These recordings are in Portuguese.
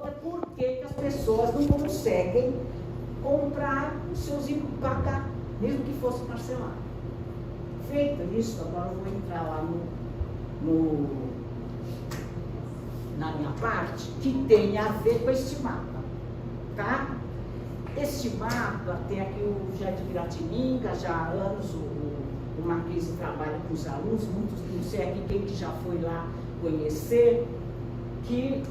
é por que as pessoas não conseguem comprar os seus e pagar, mesmo que fosse parcelado. Feito isso, agora eu vou entrar lá na minha parte, que tem a ver com este mapa, tá? Este mapa tem aqui o Jardim Piratininga, já há anos o Marquês trabalha com os alunos, muitos, não sei aqui quem que já foi lá conhecer, que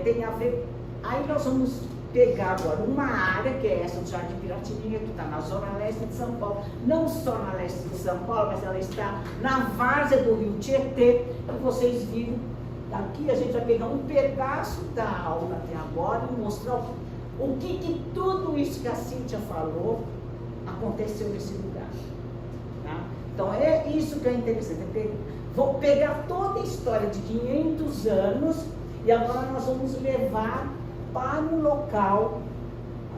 tem a ver. Aí nós vamos pegar agora uma área, que é essa do Jardim Piratininga, que está na zona leste de São Paulo, não só na leste de São Paulo, mas ela está na várzea do Rio Tietê, que vocês viram. Aqui a gente vai pegar um pedaço da aula até agora e mostrar o que tudo isso que a Cíntia falou aconteceu nesse lugar. Tá? Então é isso que é interessante. Vou pegar toda a história de 500 anos e agora nós vamos levar para o local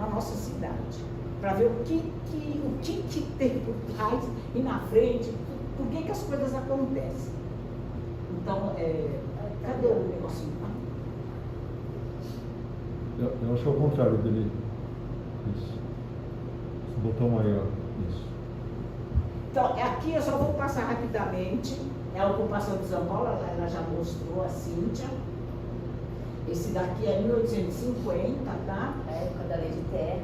a nossa cidade, para ver o que tem por trás e na frente, por que as coisas acontecem. Então, cadê o negocinho? Eu acho que é o contrário dele. Isso. Esse botão maior. Isso. Então, aqui eu só vou passar rapidamente. É a ocupação de São Paulo, ela já mostrou, a Cíntia. Esse daqui é 1850, tá? A época da Lei de Terras.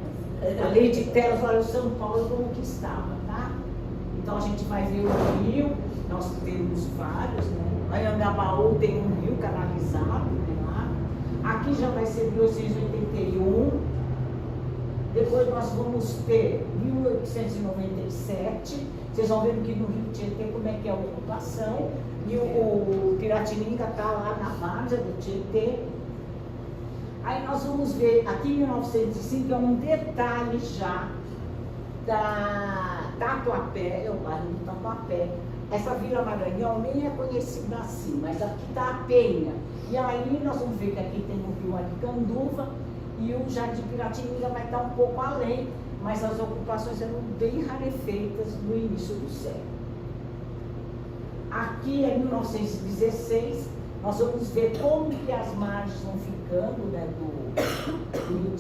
A Lei de Terras, olha, o São Paulo como que estava, tá? Então a gente vai ver o rio, nós temos vários, né? Aí Anhangabaú tem um rio canalizado, né, lá. Aqui já vai ser 1881. Depois nós vamos ter 1897. Vocês vão ver que no Rio Tietê como é que é a ocupação. E o Piratininga está lá na várzea do Tietê. Aí nós vamos ver, aqui em 1905, é um detalhe já da Tatuapé, é o bairro do Tatuapé. Essa Vila Maranhão nem é conhecida assim, mas aqui está a Penha. E aí nós vamos ver que aqui tem o Rio Aricanduva e o Jardim Piratininga vai estar um pouco além, mas as ocupações eram bem rarefeitas no início do século. Aqui em 1916, nós vamos ver como que as margens vão ficando, né, no Rio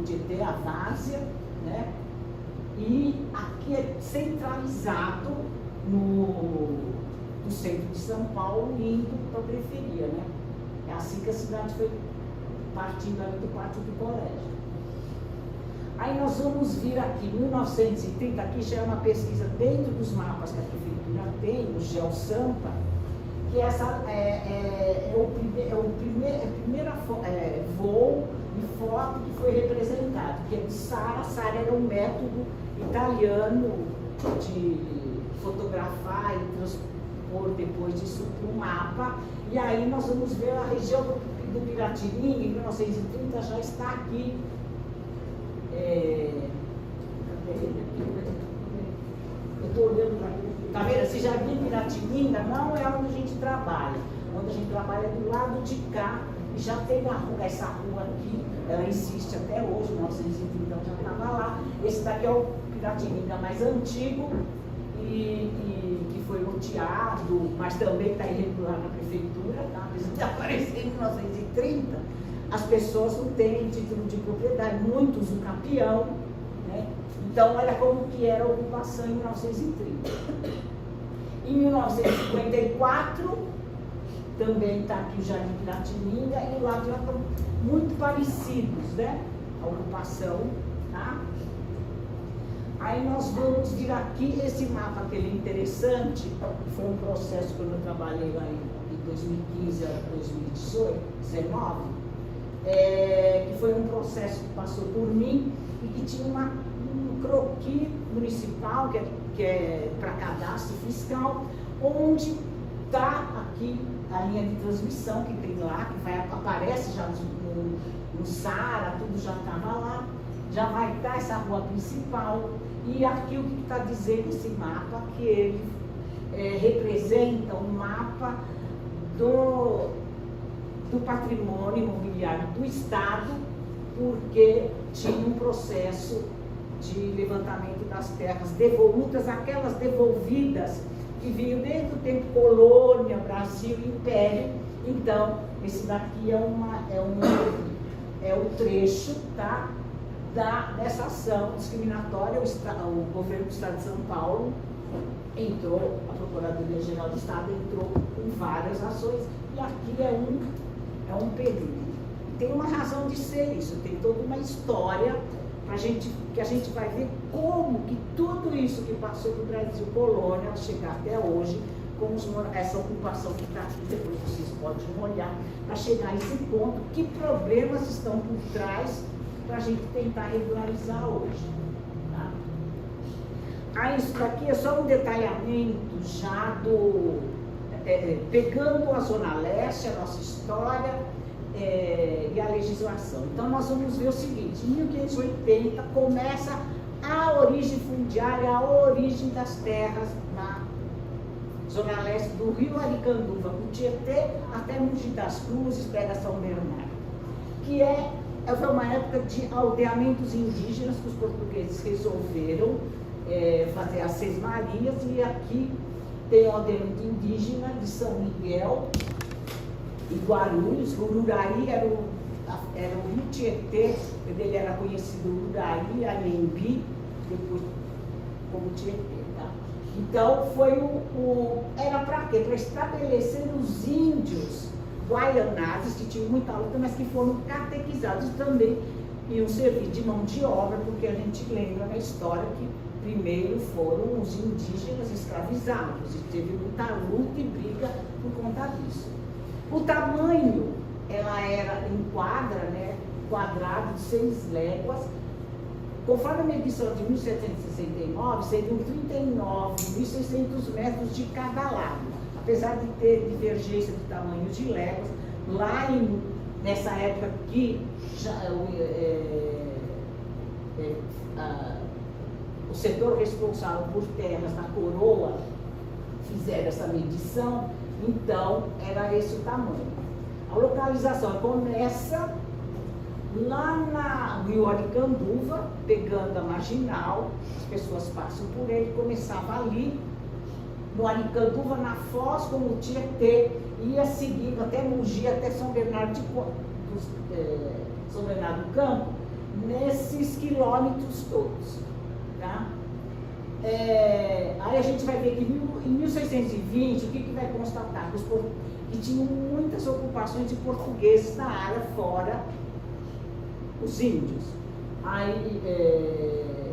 Tietê, a várzea, né? E aqui é centralizado no centro de São Paulo, indo para a periferia, né? É assim que a cidade foi partindo ali do pátio do colégio. Aí nós vamos vir aqui, em 1930, aqui já é uma pesquisa dentro dos mapas que a prefeitura tem, o GeoSampa, que essa é o primeiro voo e foto que foi representado, que é de SARA. SARA era um método italiano de fotografar e transpor depois disso para o mapa. E aí nós vamos ver a região do Piratininga, em 1930, já está aqui. Eu estou olhando para aqui. Está vendo? Esse Jardim Piratininga não é onde a gente trabalha. Onde a gente trabalha é do lado de cá. E já tem essa rua aqui, ela existe até hoje, 1930 já estava lá. Esse daqui é o Piratininga mais antigo e que foi loteado, mas também está irregular na prefeitura, tá? Apesar de aparecer em 1930, as pessoas não têm título de propriedade, muitos o campeão, né? Então olha como que era a ocupação em 1930. Em 1954, também está aqui o Jardim Piratininga e lá já estão muito parecidos, né? A ocupação, tá? Aí nós vamos vir aqui, esse mapa que ele é interessante, foi um processo quando eu trabalhei lá em 2015 a 2019, que foi um processo que passou por mim e que tinha um croquis municipal, que é para cadastro fiscal, onde está aqui a linha de transmissão que tem lá, que aparece já no SARA, tudo já estava lá, já vai estar essa rua principal. E aqui o que está dizendo esse mapa, que ele representa um mapa do patrimônio imobiliário do Estado, porque tinha um processo de levantamento das terras devolutas, aquelas devolvidas que veio desde o tempo colônia, Brasil, Império. Então, esse daqui é o trecho, tá, dessa ação discriminatória. O governo do Estado de São Paulo entrou, a Procuradoria-Geral do Estado entrou com várias ações, e aqui é um período. Tem uma razão de ser isso, tem toda uma história que a gente vai ver como que tudo isso que passou do Brasil colônia chegar até hoje, com essa ocupação que está aqui, depois vocês podem olhar, para chegar a esse ponto, que problemas estão por trás para a gente tentar regularizar hoje. Tá? Aí isso daqui é só um detalhamento já pegando a Zona Leste, a nossa história, e a legislação. Então nós vamos ver o seguinte: em 1580 começa a origem fundiária, a origem das terras na Zona Leste do Rio Aricanduva, do Tietê até Mogi das Cruzes, pega São Bernardo, que foi uma época de aldeamentos indígenas que os portugueses resolveram fazer as Seis Marias, e aqui tem o aldeamento indígena de São Miguel e Guarulhos. O Ururaí era o Rio Tietê, ele era conhecido Ururaí, Anhembi, depois como Tietê. Tá? Então, era para quê? Para estabelecer os índios guaianazes, que tinham muita luta, mas que foram catequizados também, iam servir de mão de obra, porque a gente lembra na história que primeiro foram os indígenas escravizados, e teve muita luta e briga por conta disso. O tamanho, ela era em quadra, né, quadrado de 6 léguas. Conforme a medição de 1769, seriam 39.600 metros de cada lado. Apesar de ter divergência de tamanho de léguas, lá nessa época que o setor responsável por terras na coroa fizeram essa medição, então era esse o tamanho. A localização começa lá no Rio Aricanduva, pegando a marginal, as pessoas passam por ele, começava ali, no Aricanduva, na Foz, como o Tietê, ia seguindo até Mogi, até São Bernardo do Campo, nesses quilômetros todos. Tá? Aí a gente vai ver que em 1620, o que vai constatar? Que tinham muitas ocupações de portugueses na área, fora os índios. Aí,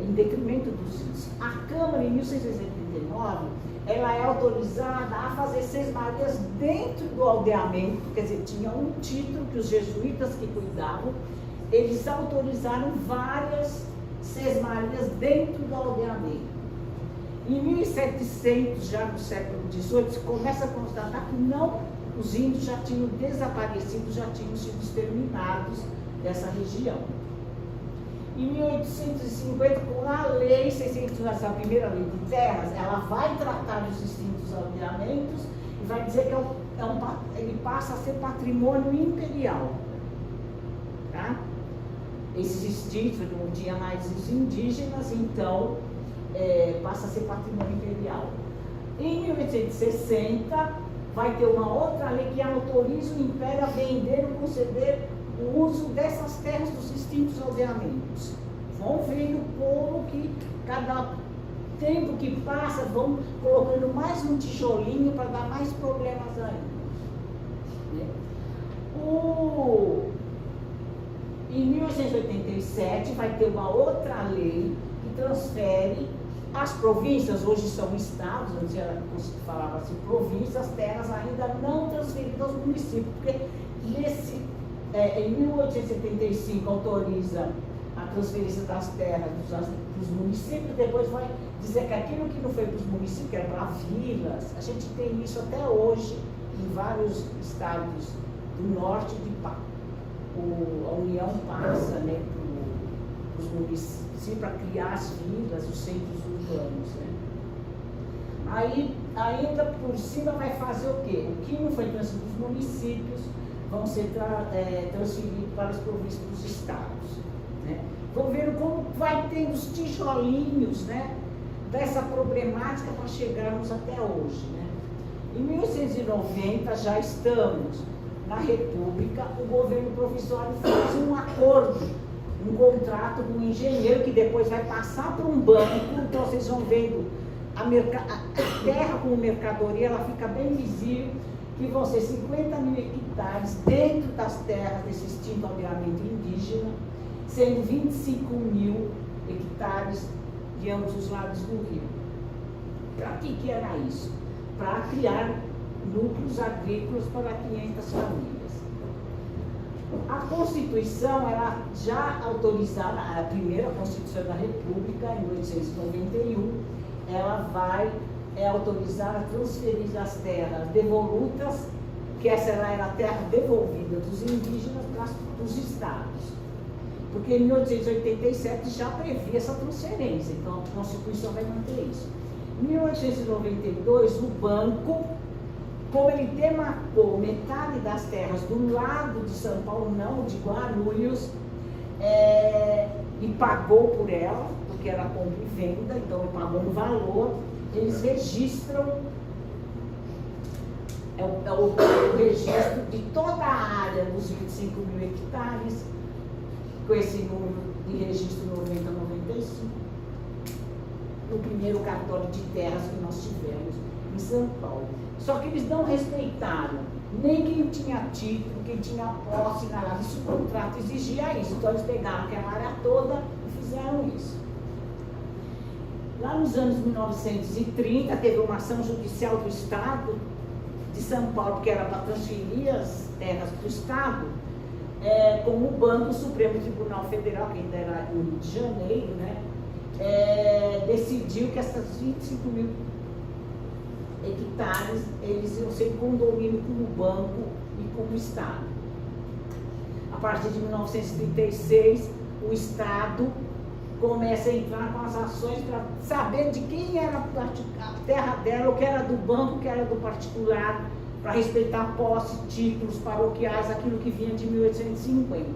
em detrimento dos índios. A Câmara, em 1689, ela é autorizada a fazer sesmarias dentro do aldeamento, quer dizer, tinha um título que os jesuítas que cuidavam, eles autorizaram várias sesmarias dentro do aldeamento. Em 1700, já no século XVIII, se começa a constatar que os índios já tinham desaparecido, já tinham sido exterminados dessa região. Em 1850, com a lei 600, essa primeira lei de terras, ela vai tratar dos extintos aldeamentos e vai dizer que ele passa a ser patrimônio imperial. Tá? Esses extintos, não tinha mais os indígenas, então passa a ser patrimônio imperial. Em 1860, vai ter uma outra lei que autoriza o Império a vender ou conceder o uso dessas terras dos extintos aldeamentos. Vão vendo como que cada tempo que passa vão colocando mais um tijolinho para dar mais problemas ainda. Em 1887 vai ter uma outra lei que transfere as províncias, hoje são estados, antes falava-se províncias, as terras ainda não transferidas aos municípios, porque em 1875 autoriza a transferência das terras dos municípios, depois vai dizer que aquilo que não foi para os municípios, que era para vilas, a gente tem isso até hoje em vários estados do norte a União passa, né, para os municípios para criar as vilas, os centros urbanos. Né? Aí, ainda por cima, vai fazer o quê? O que não foi transferido dos municípios vão ser transferidos para as províncias dos estados. Né? Vão ver como vai tendo os tijolinhos, né, dessa problemática para chegarmos até hoje, né? Em 1890 já estamos na República, o governo provisório fez um acordo, um contrato com um engenheiro que depois vai passar para um banco. Então vocês vão vendo a terra como mercadoria, ela fica bem visível, que vão ser 50 mil hectares dentro das terras desse extinto aldeamento indígena, sendo 25 mil hectares de ambos os lados do rio. Para que era isso? Para criar núcleos agrícolas para 500 famílias. A Constituição, ela já autorizada, a primeira Constituição da República, em 1891, ela vai autorizar a transferir as terras devolutas, que essa era a terra devolvida dos indígenas para os estados. Porque em 1887 já previa essa transferência, então a Constituição vai manter isso. Em 1892, o banco, como ele demarcou metade das terras do lado de São Paulo, não de Guarulhos, e pagou por ela, porque era compra e venda, então ele pagou um valor, eles registram, o registro de toda a área dos 25 mil hectares, com esse número de registro 9095, no primeiro cartório de terras que nós tivemos em São Paulo. Só que eles não respeitaram nem quem tinha título, quem tinha posse, nada. Isso, o contrato exigia isso. Então eles pegaram aquela área toda e fizeram isso. Lá nos anos 1930, teve uma ação judicial do Estado de São Paulo, que era para transferir as terras para o Estado, como o Banco Supremo Tribunal Federal, que ainda era no Rio de Janeiro, né, decidiu que essas 25 mil hectares, eles iam ser em condomínio com o banco e com o Estado. A partir de 1936, o Estado começa a entrar com as ações para saber de quem era a terra dela, o que era do banco, o que era do particular, para respeitar posse, títulos paroquiais, aquilo que vinha de 1850.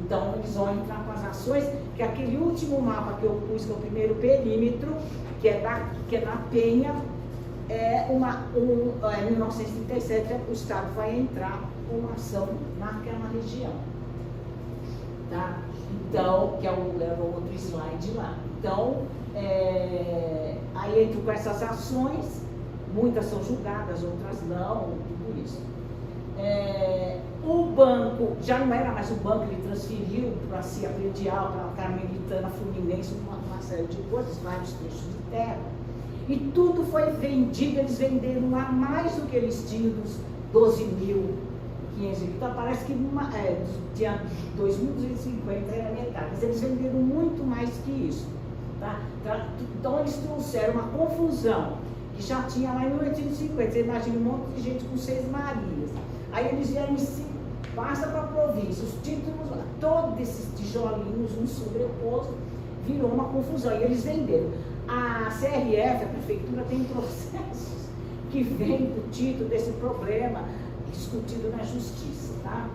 Então, eles vão entrar com as ações, que aquele último mapa que eu pus, que é o primeiro perímetro, que é da Penha, em 1937, o Estado vai entrar com uma ação naquela região. Tá? Então, que é o outro slide lá. Então, aí entro com essas ações, muitas são julgadas, outras não, tudo isso. O banco, já não era mais o banco, ele transferiu para a CIA Predial, para a Carmelitana Fluminense, uma série de coisas, vários trechos de terra. E tudo foi vendido, eles venderam a mais do que eles tinham dos 12.500. Então parece que tinha 2.250 era metade, mas eles venderam muito mais que isso. Tá? Então eles trouxeram uma confusão que já tinha lá em 1850. Você imagina um monte de gente com 6 Marias. Aí eles vieram passa para a província, os títulos, todos esses tijolinhos, um sobreposto, virou uma confusão. E eles venderam. A CRF, a prefeitura, tem processos que vêm do título desse problema discutido na justiça, tá?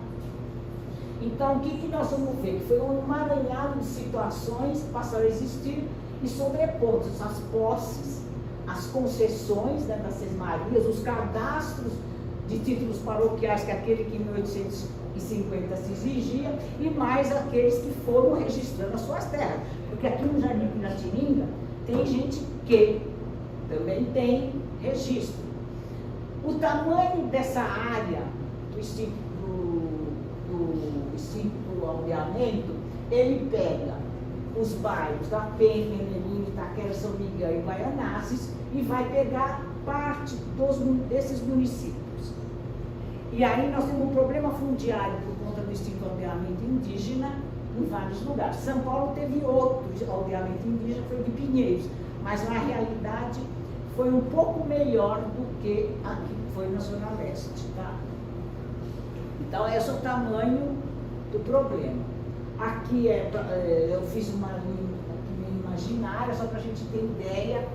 Então, o que nós vamos ver? Foi um emaranhado de situações que passaram a existir e sobrepostos as posses, as concessões, né, das Sesmarias, os cadastros de títulos paroquiais, que é aquele que em 1850 se exigia, e mais aqueles que foram registrando as suas terras. Porque aqui no Jardim Piratininga tem gente que também tem registro. O tamanho dessa área do extinto aldeamento, ele pega os bairros da Penha, Menelinho, Itaquera, São Miguel e Guaianazes e vai pegar parte desses municípios. E aí nós temos um problema fundiário por conta do extinto aldeamento indígena em vários lugares. São Paulo teve outro aldeamento indígena, foi de Pinheiros, mas na realidade foi um pouco melhor do que aqui que foi na Zona Leste, tá? Então esse é o tamanho do problema. Aqui eu fiz uma linha imaginária só para a gente ter ideia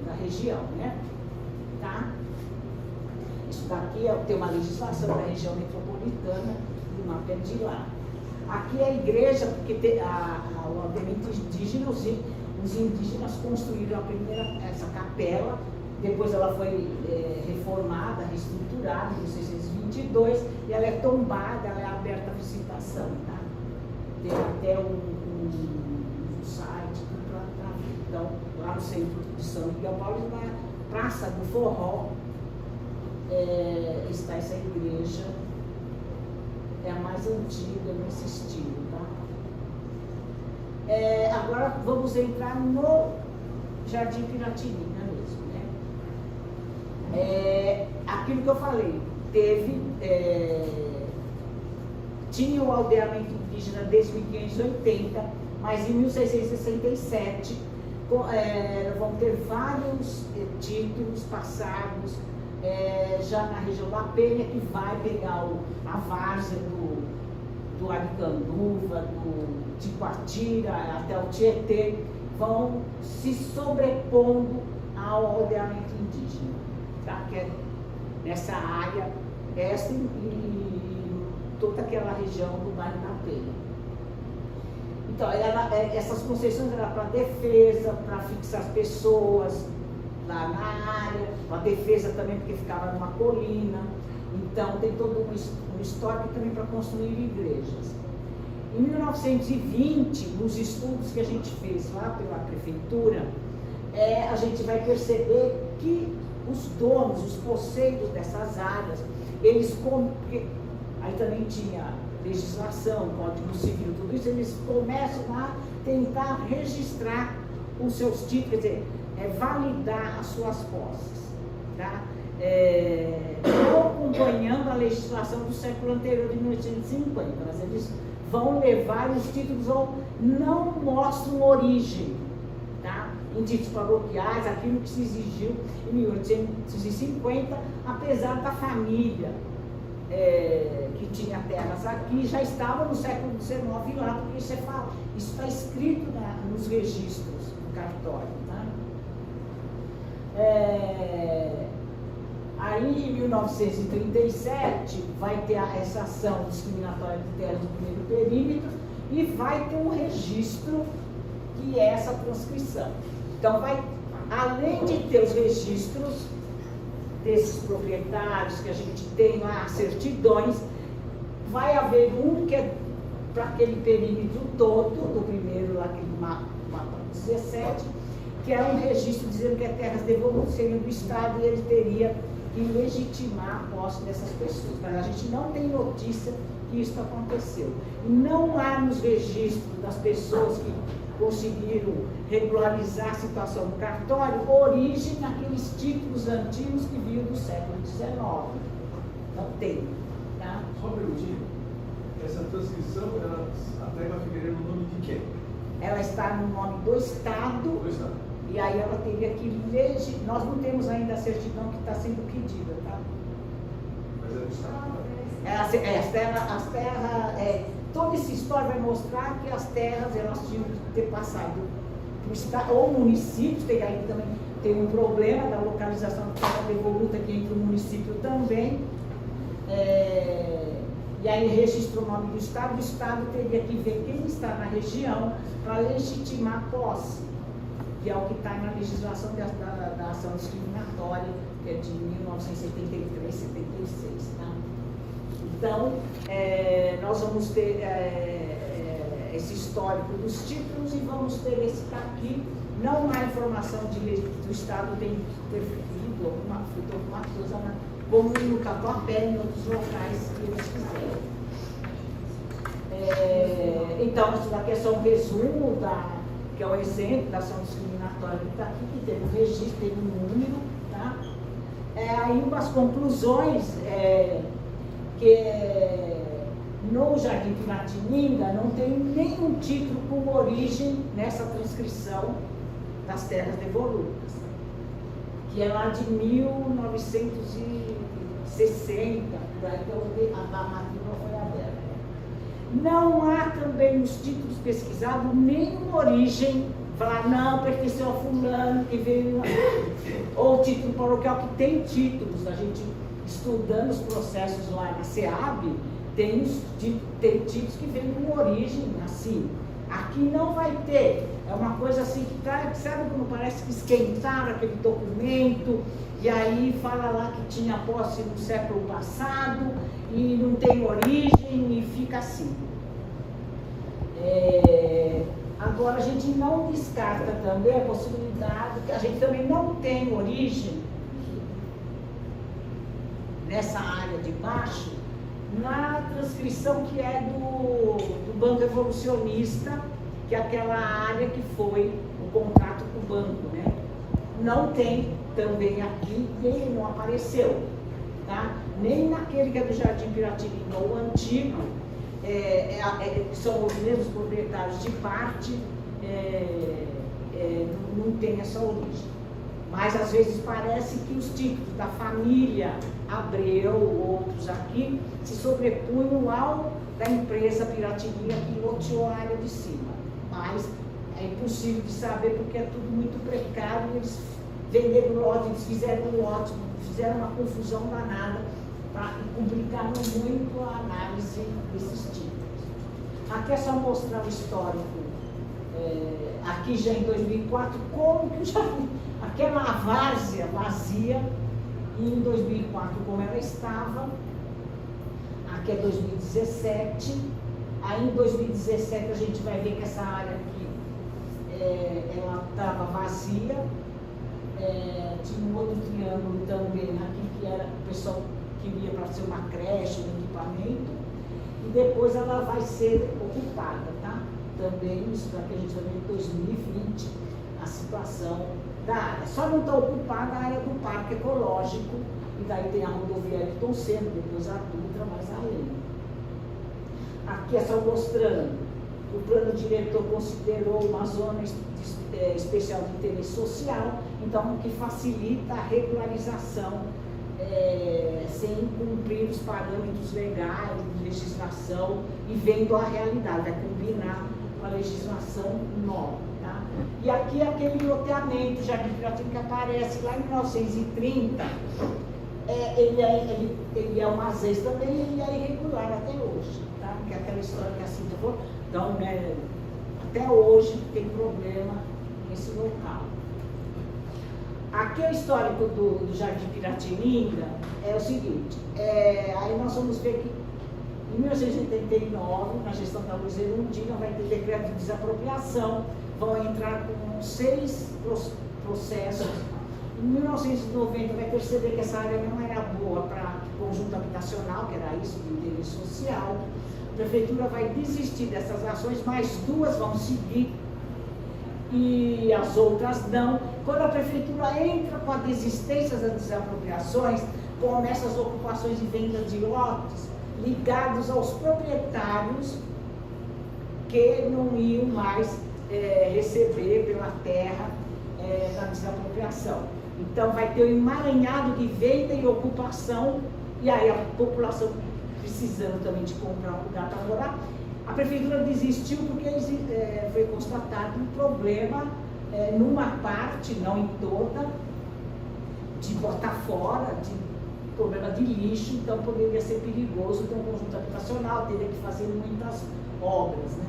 da região, né? Tá? Isso daqui tem uma legislação da região metropolitana, do mapa é de lá. Aqui é a igreja, porque o aldeamento indígena, os indígenas construíram a primeira, essa capela, depois ela foi reformada, reestruturada em 1622, e ela é tombada, ela é aberta à visitação, tá? Tem até um site para ver. Então, lá no centro de São Miguel Paulista, na Praça do Forró, está essa igreja, é a mais antiga nesse estilo, tá? Agora vamos entrar no Jardim Piratininga mesmo, né? Aquilo que eu falei, tinha o aldeamento indígena desde 1580, mas em 1667 vão ter vários títulos passados já na região da Penha, que vai pegar a várzea do Aricanduva, do Ticoatira, até o Tietê, vão se sobrepondo ao aldeamento indígena, tá? Que é nessa área, essa e toda aquela região do bairro da Penha. Então, essas concessões eram para defesa, para fixar as pessoas lá na área, a defesa também porque ficava numa colina. Então tem todo um histórico também para construir igrejas. Em 1920, nos estudos que a gente fez lá pela prefeitura, a gente vai perceber que os donos, os posseiros dessas áreas, aí também tinha legislação, Código Civil, tudo isso, eles começam a tentar registrar os seus títulos, quer dizer, validar as suas posses, tá? Não acompanhando a legislação do século anterior, de 1850, mas eles vão levar os títulos ou não mostram origem, tá? Em títulos paroquiais, aquilo que se exigiu em 1850, apesar da família que tinha terras aqui, já estava no século XIX lá, porque isso está escrito nos registros do cartório, tá? Aí, em 1937, vai ter essa ação discriminatória de terras do primeiro perímetro e vai ter um registro que é essa transcrição. Então, além de ter os registros desses proprietários que a gente tem lá, certidões, vai haver um que é para aquele perímetro todo, do primeiro lá, aquele mapa 17, que é um registro dizendo que as terras devolutas seriam do Estado e ele teria que legitimar a posse dessas pessoas. Mas a gente não tem notícia que isso aconteceu. Não há nos registros das pessoas que conseguiram regularizar a situação do cartório origem naqueles títulos antigos que vinham do século XIX. Não tem. Tá? Só uma perguntinha. Essa transcrição, a terra ficaria no nome de quem? Ela está no nome do Estado. Do Estado. E aí ela teria que nós não temos ainda a certidão que está sendo pedida, tá? Mas é do Estado. As terras, toda essa história vai mostrar que as terras elas tinham que ter passado para o Estado, ou municípios, aí também tem um problema da localização da terra devoluta aqui entre o município também. E aí registrou o nome do Estado teria que ver quem está na região para legitimar a posse, que é o que está na legislação da ação discriminatória, que é de 1973, 76. Tá? Então, nós vamos ter esse histórico dos títulos e vamos ter esse aqui. Não há informação do Estado ter interferido, alguma coisa, como no Tatuapé e em outros locais que eles fizeram. Então, isso daqui é só um resumo, que é o exemplo da ação discriminatória que está aqui, que teve um registro, teve um número, tá? Aí umas conclusões, que no Jardim Piratininga não tem nenhum título com origem nessa transcrição das terras devolutas, que é lá de 1960, por aí que a matrícula foi aberta. Não há também nos títulos pesquisados nenhuma origem, falar, não, pertenceu a fulano que veio, ou título paroquial, que tem títulos, a gente estudando os processos lá na SEAB, tem tipos que vêm com origem assim. Aqui não vai ter. É uma coisa assim que tá, sabe como parece que esquentaram aquele documento e aí fala lá que tinha posse no século passado e não tem origem e fica assim. Agora a gente não descarta também a possibilidade que a gente também não tem origem nessa área de baixo na transcrição que é do Banco Evolucionista, que é aquela área que foi o contrato com o banco, né? Não tem também aqui, e ele não apareceu, tá? Nem naquele que é do Jardim Piratininga, o antigo, são os mesmos proprietários de parte, não tem essa origem. Mas às vezes parece que os títulos da família Abreu, outros aqui, se sobrepunham ao da empresa Piratininga que loteou a área de cima. Mas é impossível de saber porque é tudo muito precário, eles venderam lote, eles fizeram lote, fizeram uma confusão danada e complicaram muito a análise desses títulos. Aqui é só mostrar o histórico, aqui já em 2004, como que eu já vi aquela várzea vazia, e em 2004 como ela estava, aqui é 2017, aí em 2017 a gente vai ver que essa área aqui, ela estava vazia, tinha um outro triângulo também aqui que era, o pessoal queria para ser uma creche, um equipamento, e depois ela vai ser ocupada, tá? Também, isso daqui a gente vai ver em 2020, a situação da área. Só não está ocupada a área do Parque Ecológico, e daí tem a rodovia Ayrton Senna, depois a Dutra, mais além. Aqui é só mostrando, o plano diretor considerou uma zona especial de interesse social, então o que facilita a regularização sem cumprir os parâmetros legais, de legislação, e vendo a realidade, vai combinar com a legislação nova. Tá? E aqui é aquele loteamento Jardim Piratininga que aparece lá em 1930, ele é uma vez também, ele é irregular até hoje, tá? Que é aquela história que assim, então, né, até hoje tem problema nesse local. Aqui é o histórico do Jardim Piratininga, é o seguinte, aí nós vamos ver que em 1989, na gestão da Luiz Erundina, vai ter decreto de desapropriação, vão entrar com 6 processos. Em 1990 vai perceber que essa área não era boa para conjunto habitacional, que era isso, de interesse social. A prefeitura vai desistir dessas ações, mais 2 vão seguir e as outras não. Quando a prefeitura entra com a desistência das desapropriações, começam as ocupações e vendas de lotes ligados aos proprietários que não iam mais receber pela terra da desapropriação. Então vai ter um emaranhado de venda e ocupação, e aí a população precisando também de comprar um lugar para morar. A prefeitura desistiu porque foi constatado um problema numa parte, não em toda, de botar fora, de problema de lixo, então poderia ser perigoso ter um conjunto habitacional, teria que fazer muitas obras, né?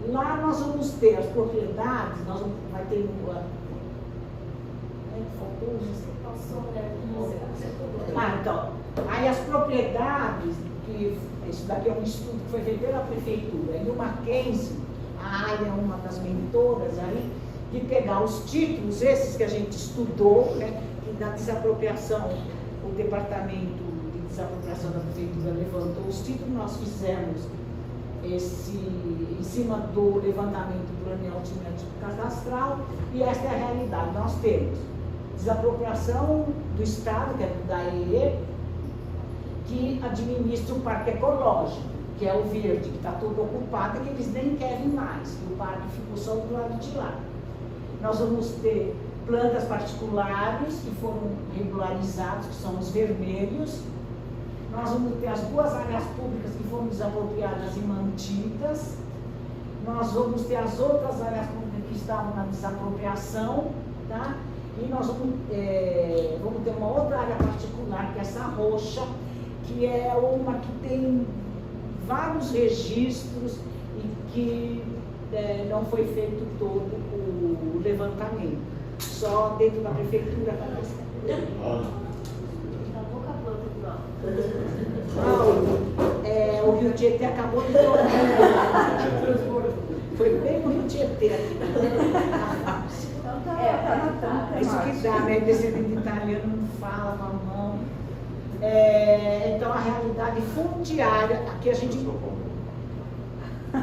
Lá nós vamos ter as propriedades, vai ter faltou então, aí as propriedades, que isso daqui é um estudo que foi feito pela prefeitura, e o Mackenzie, a área é uma das mentoras aí, de pegar os títulos, esses que a gente estudou, né, que da desapropriação, o departamento de desapropriação da prefeitura levantou os títulos, nós fizemos em cima do levantamento do plano altimétrico cadastral, e esta é a realidade. Nós temos desapropriação do Estado, que é da EE, que administra o Parque Ecológico, que é o verde, que está todo ocupado, que eles nem querem mais, que o parque ficou só do lado de lá. Nós vamos ter plantas particulares que foram regularizadas, que são os vermelhos. Nós vamos ter as 2 áreas públicas que foram desapropriadas e mantidas. Nós vamos ter as outras áreas públicas que estavam na desapropriação, tá? E nós vamos ter uma outra área particular, que é essa roxa, que é uma que tem vários registros e que não foi feito todo o levantamento. Só dentro da prefeitura. O Rio Tietê acabou de foi bem o Rio Tietê aqui. Isso que dá, né? Descendente italiano não fala com a mão. Então a realidade fundiária,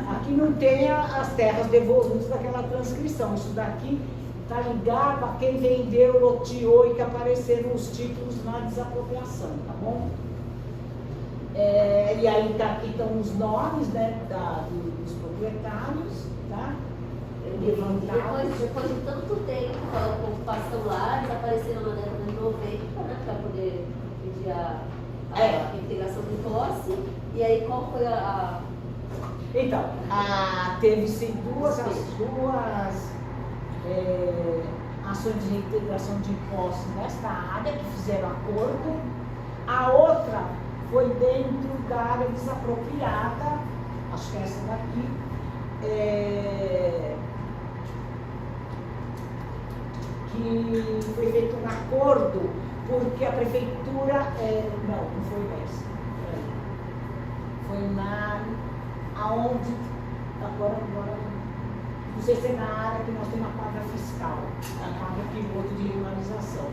aqui não tem as terras devolutas daquela transcrição. Isso daqui está ligado a quem vendeu, loteou e que apareceram os títulos na desapropriação, tá bom? E aí aqui estão os nomes, né, dos proprietários, tá? Depois de tanto tempo com a ocupação lá, eles apareceram na década de 90, né, para poder pedir a integração de posse. E aí qual foi a... Então, teve-se duas ações de reintegração de posse nesta área que fizeram acordo. A outra foi dentro da área desapropriada, acho que é essa daqui, que foi feito um acordo porque a prefeitura, não foi essa, foi aonde, agora, não sei se é na área que nós temos a quadra fiscal, a quadra piloto de regularização.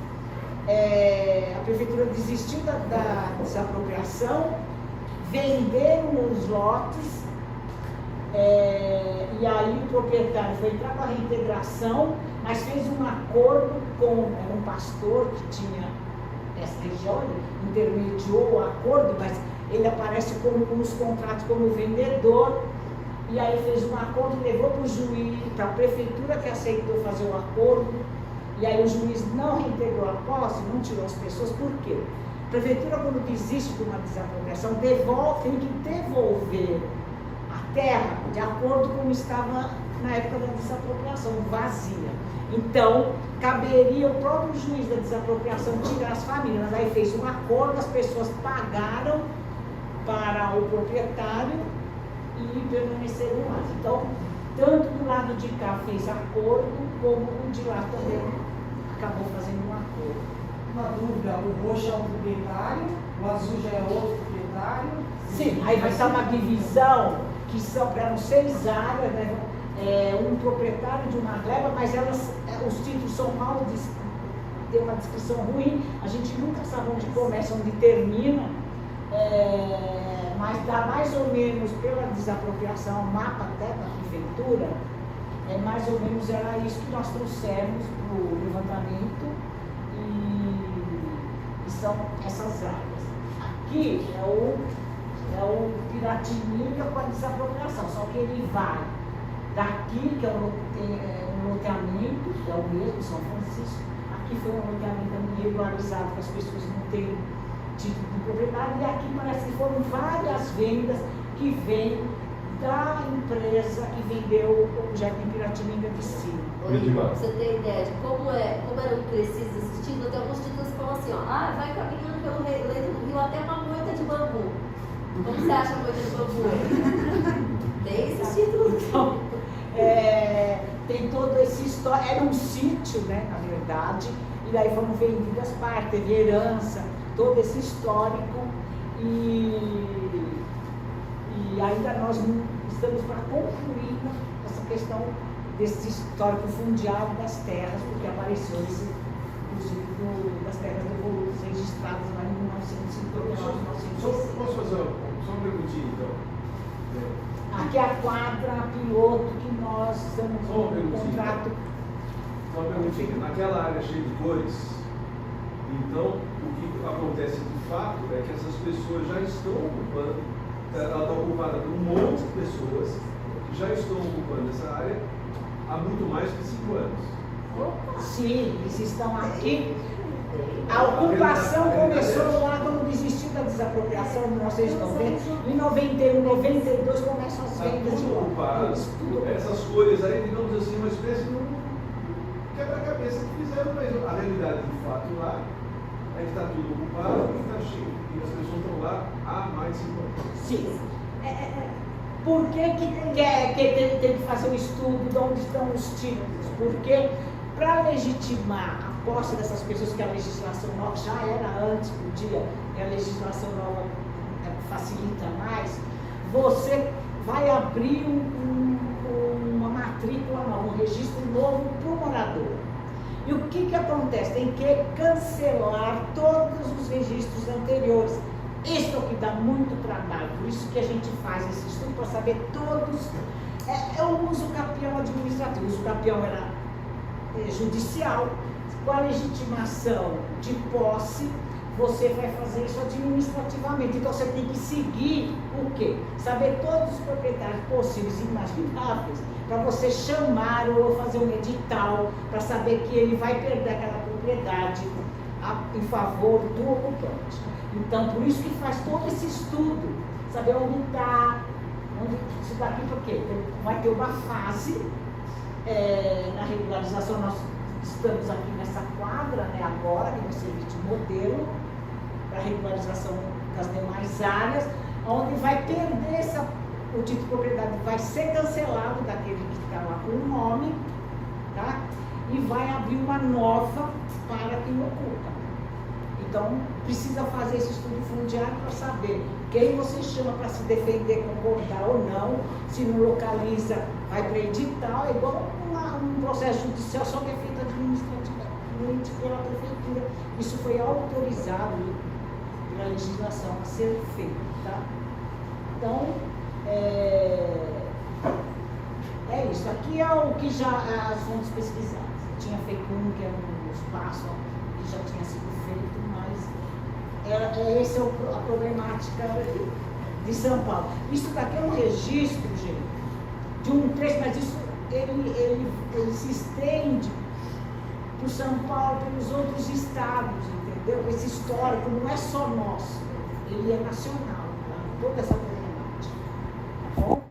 A prefeitura desistiu da desapropriação, venderam os lotes, e aí o proprietário foi entrar com a reintegração, mas fez um acordo com um pastor que tinha essa região, ele intermediou o acordo, mas ele aparece nos contratos como vendedor, e aí fez um acordo, levou para o juiz, para a prefeitura que aceitou fazer o acordo, e aí o juiz não reintegrou a posse, não tirou as pessoas, por quê? A prefeitura, quando desiste de uma desapropriação, tem que devolver a terra de acordo com como estava na época da desapropriação, vazia. Então, caberia o próprio juiz da desapropriação tirar as famílias. Aí fez um acordo, as pessoas pagaram para o proprietário e permaneceram lá. Então, tanto do lado de cá fez acordo, como o de lá também acabou fazendo um acordo. Uma dúvida, o roxo é um proprietário, o azul já é outro proprietário? Sim, aí vai estar uma divisão que eram 6 áreas, né? Um proprietário de uma gleba, mas os títulos são mal, tem uma descrição ruim, a gente nunca sabe onde começa, onde termina, mas dá mais ou menos, pela desapropriação, o mapa até da prefeitura, mais ou menos era isso que nós trouxemos para o levantamento, e são essas áreas. Aqui é o Piratininga com a desapropriação, só que ele vai daqui, que é um loteamento, que é o mesmo, São Francisco. Aqui foi um loteamento regularizado, que as pessoas não têm título de propriedade, e aqui parece que foram várias vendas que vêm da empresa que vendeu o Jardim Piratininga de cima. Você tem ideia de como eram precisos esses títulos? Tem alguns títulos que falam assim, vai caminhando pelo leito do rio até uma moita de bambu. Como você acha a moita de bambu? Tem esses títulos? Então, tem todo esse histórico, era um sítio, né, na verdade, e daí foram vendidas partes, teve herança, todo esse histórico, e ainda nós estamos para concluir essa questão desse histórico fundiário das terras, porque apareceu esse, inclusive, das terras devolutas registradas lá em 1959, 1960. Posso fazer só uma perguntinha, então? Aqui é a quadra piloto que nós estamos Só uma no perguntinha. contrato. Só uma perguntinha. Naquela área cheia de cores, então, o que acontece de fato é que essas pessoas já estão ocupando, ela está ocupada por um monte de pessoas que já estão ocupando essa área há muito mais de 5 anos. Sim, eles estão aqui. A ocupação começou lá quando desistiu da desapropriação em 1990. Em 91, 92 começam as vendas de lotes. Essas cores aí, digamos assim, uma espécie de quebra-cabeça que fizeram, mas a realidade de fato lá é que está tudo ocupado e está cheio. E as pessoas estão lá há mais de 5 anos. Sim. Por que tem que fazer um estudo de onde estão os títulos? Porque para legitimar a posse dessas pessoas, que a legislação nova já era antes, podia, e a legislação nova facilita mais, você vai abrir uma matrícula nova, um registro novo para o morador. E o que acontece? Tem que cancelar todos os registros anteriores. Isso é o que dá muito trabalho, por isso que a gente faz esse estudo para saber todos. Eu uso o capião administrativo, o capião era judicial, com a legitimação de posse, você vai fazer isso administrativamente. Então você tem que seguir o quê? Saber todos os proprietários possíveis e imagináveis, para você chamar ou fazer um edital, para saber que ele vai perder aquela propriedade em favor do ocupante. Então, por isso que faz todo esse estudo, saber onde está, isso daqui, porque vai ter uma fase na regularização. Nós estamos aqui nessa quadra, né, agora, que vai servir de modelo para a regularização das demais áreas, onde vai perder o título de propriedade, vai ser cancelado daquele que está lá com o nome, tá? E vai abrir uma nova para quem ocupa. Então, precisa fazer esse estudo fundiário para saber quem você chama para se defender, concordar ou não. Se não localiza, vai para edital. É igual um processo judicial, só que é feito administrativamente pela prefeitura. Isso foi autorizado pela legislação a ser feito, tá? Então, é isso. Aqui é o que já as fontes pesquisadas. Eu tinha feito um que era um espaço que já tinha sido feito, mas essa é a problemática de São Paulo. Isso daqui é um registro, gente, de um trecho, mas isso ele se estende para o São Paulo, pelos outros estados, entendeu? Esse histórico não é só nosso, ele é nacional, tá? Toda essa problemática, tá bom?